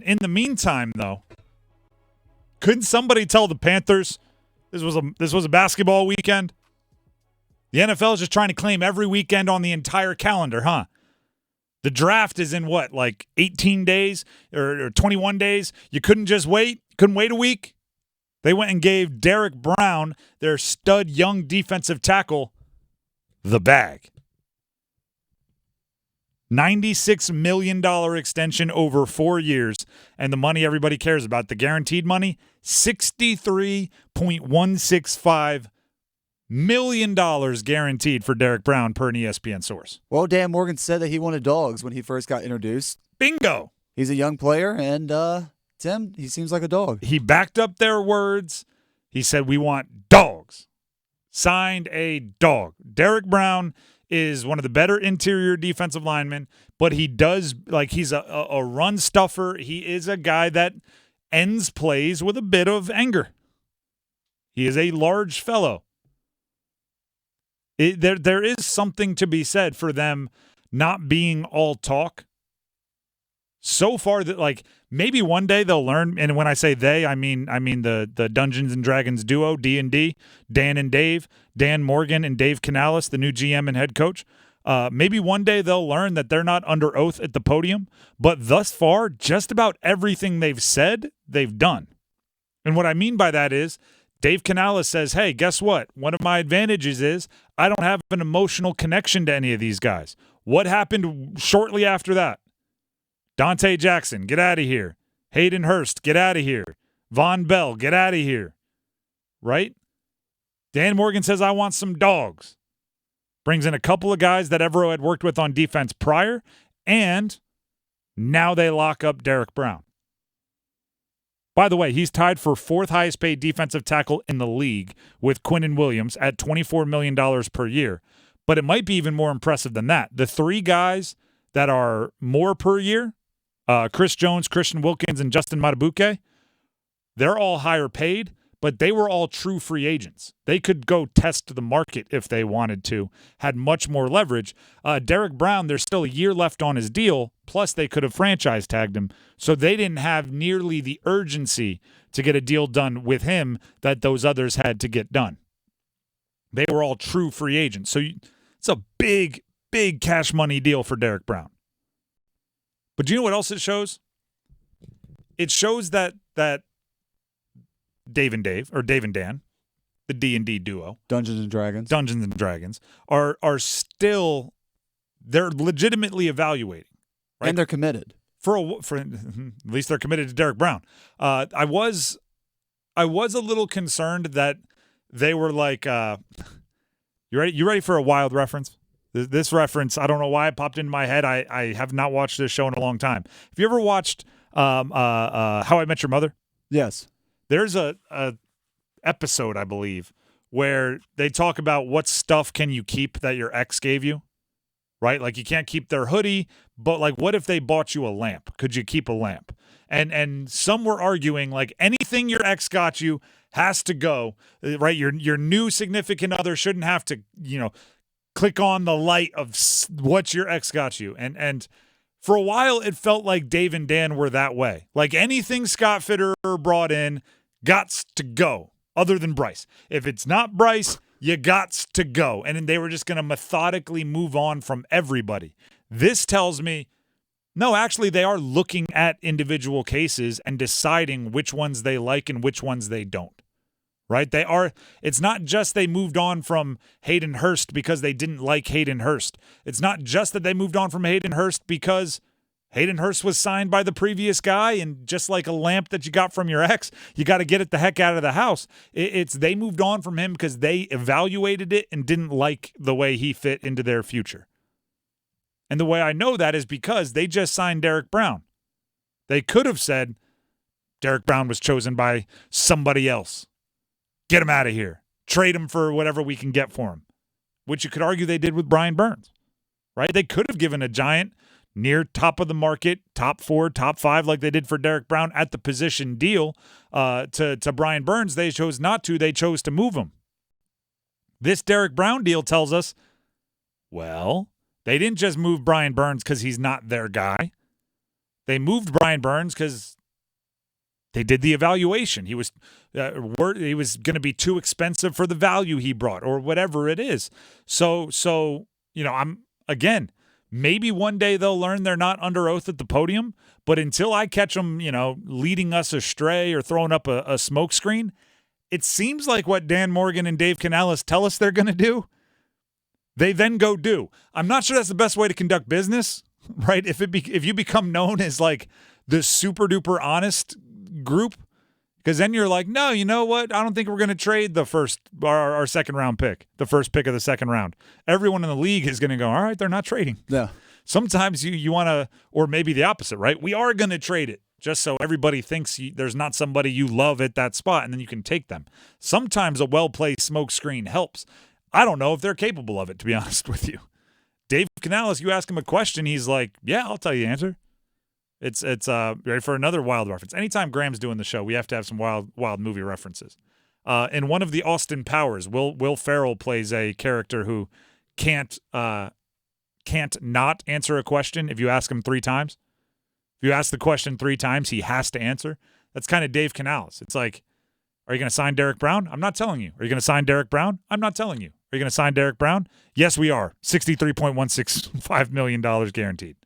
In the meantime, though, couldn't somebody tell the Panthers this was a basketball weekend? The NFL is just trying to claim every weekend on the entire calendar, huh? The draft is in what, like 18 days or 21 days? You couldn't just wait? Couldn't wait a week? They went and gave Derrick Brown, their stud young defensive tackle, the bag. $96 million extension over 4 years, and the money everybody cares about, the guaranteed money, $63.165 million guaranteed for Derrick Brown per an ESPN source. Well, Dan Morgan said that he wanted dogs when he first got introduced. Bingo! He's a young player, and Tim, he seems like a dog. He backed up their words. He said, we want dogs. Signed a dog. Derrick Brown is one of the better interior defensive linemen, but he does, like, he's a run stuffer. He is a guy that ends plays with a bit of anger. He is a large fellow. There is something to be said for them not being all talk. So far that, like, maybe one day they'll learn, and when I say they, I mean the Dungeons and Dragons duo, D&D, Dan and Dave, Dan Morgan and Dave Canales, the new GM and head coach. Maybe one day they'll learn that they're not under oath at the podium, but thus far, just about everything they've said, they've done. And what I mean by that is, Dave Canales says, hey, guess what? One of my advantages is I don't have an emotional connection to any of these guys. What happened shortly after that? Dante Jackson, get out of here. Hayden Hurst, get out of here. Von Bell, get out of here. Right? Dan Morgan says, I want some dogs. Brings in a couple of guys that Evero had worked with on defense prior, and now they lock up Derrick Brown. By the way, he's tied for fourth highest paid defensive tackle in the league with Quinnen Williams at $24 million per year. But it might be even more impressive than that. The three guys that are more per year, Chris Jones, Christian Wilkins, and Justin Matabuke, they're all higher paid, but they were all true free agents. They could go test the market if they wanted to, had much more leverage. Derrick Brown, there's still a year left on his deal, plus they could have franchise tagged him, so they didn't have nearly the urgency to get a deal done with him that those others had to get done. They were all true free agents. So it's a big, big cash money deal for Derrick Brown. But do you know what else it shows? It shows that Dave and Dave, or Dave and Dan, the D&D duo, Dungeons and Dragons, are still, they're legitimately evaluating. Right? And they're committed. For at least they're committed to Derrick Brown. I was a little concerned that they were like, you ready for a wild reference? This reference, I don't know why it popped into my head. I have not watched this show in a long time. Have you ever watched How I Met Your Mother? Yes. There's a episode, I believe, where they talk about what stuff can you keep that your ex gave you, right? Like you can't keep their hoodie, but like what if they bought you a lamp? Could you keep a lamp? And some were arguing like anything your ex got you has to go, right? Your new significant other shouldn't have to, click on the light of what your ex got you. And for a while, it felt like Dave and Dan were that way. Like anything Scott Fitterer brought in gots to go, other than Bryce. If it's not Bryce, you gots to go. And then they were just going to methodically move on from everybody. This tells me, no, actually, they are looking at individual cases and deciding which ones they like and which ones they don't. Right? It's not just they moved on from Hayden Hurst because they didn't like Hayden Hurst. It's not just that they moved on from Hayden Hurst because Hayden Hurst was signed by the previous guy, and just like a lamp that you got from your ex, you got to get it the heck out of the house. It's they moved on from him because they evaluated it and didn't like the way he fit into their future. And the way I know that is because they just signed Derrick Brown. They could have said Derrick Brown was chosen by somebody else. Get him out of here. Trade him for whatever we can get for him, which you could argue they did with Brian Burns, right? They could have given a giant near top of the market, top 4, top 5, like they did for Derrick Brown at the position deal to Brian Burns. They chose not to. They chose to move him. This Derrick Brown deal tells us, well, they didn't just move Brian Burns because he's not their guy. They moved Brian Burns because They did the evaluation. He was going to be too expensive for the value he brought, or whatever it is. So maybe one day they'll learn they're not under oath at the podium. But until I catch them, leading us astray or throwing up a smoke screen, it seems like what Dan Morgan and Dave Canales tell us they're going to do, they then go do. I'm not sure that's the best way to conduct business, right? If you become known as like the super duper honest group, because then you're like, no, you know what? I don't think we're going to trade our second round pick, the first pick of the second round. Everyone in the league is going to go, all right, they're not trading. Yeah. Sometimes you want to, or maybe the opposite, right? We are going to trade it just so everybody thinks there's not somebody you love at that spot, and then you can take them. Sometimes a well-placed smoke screen helps. I don't know if they're capable of it, to be honest with you. Dave Canales, you ask him a question, he's like, yeah, I'll tell you the answer. It's ready for another wild reference. Anytime Graham's doing the show, we have to have some wild movie references. In one of the Austin Powers, Will Ferrell plays a character who can't not answer a question if you ask him 3 times. If you ask the question 3 times, he has to answer. That's kind of Dave Canales. It's like, are you going to sign Derrick Brown? I'm not telling you. Are you going to sign Derrick Brown? I'm not telling you. Are you going to sign Derrick Brown? Yes, we are. $63.165 million guaranteed.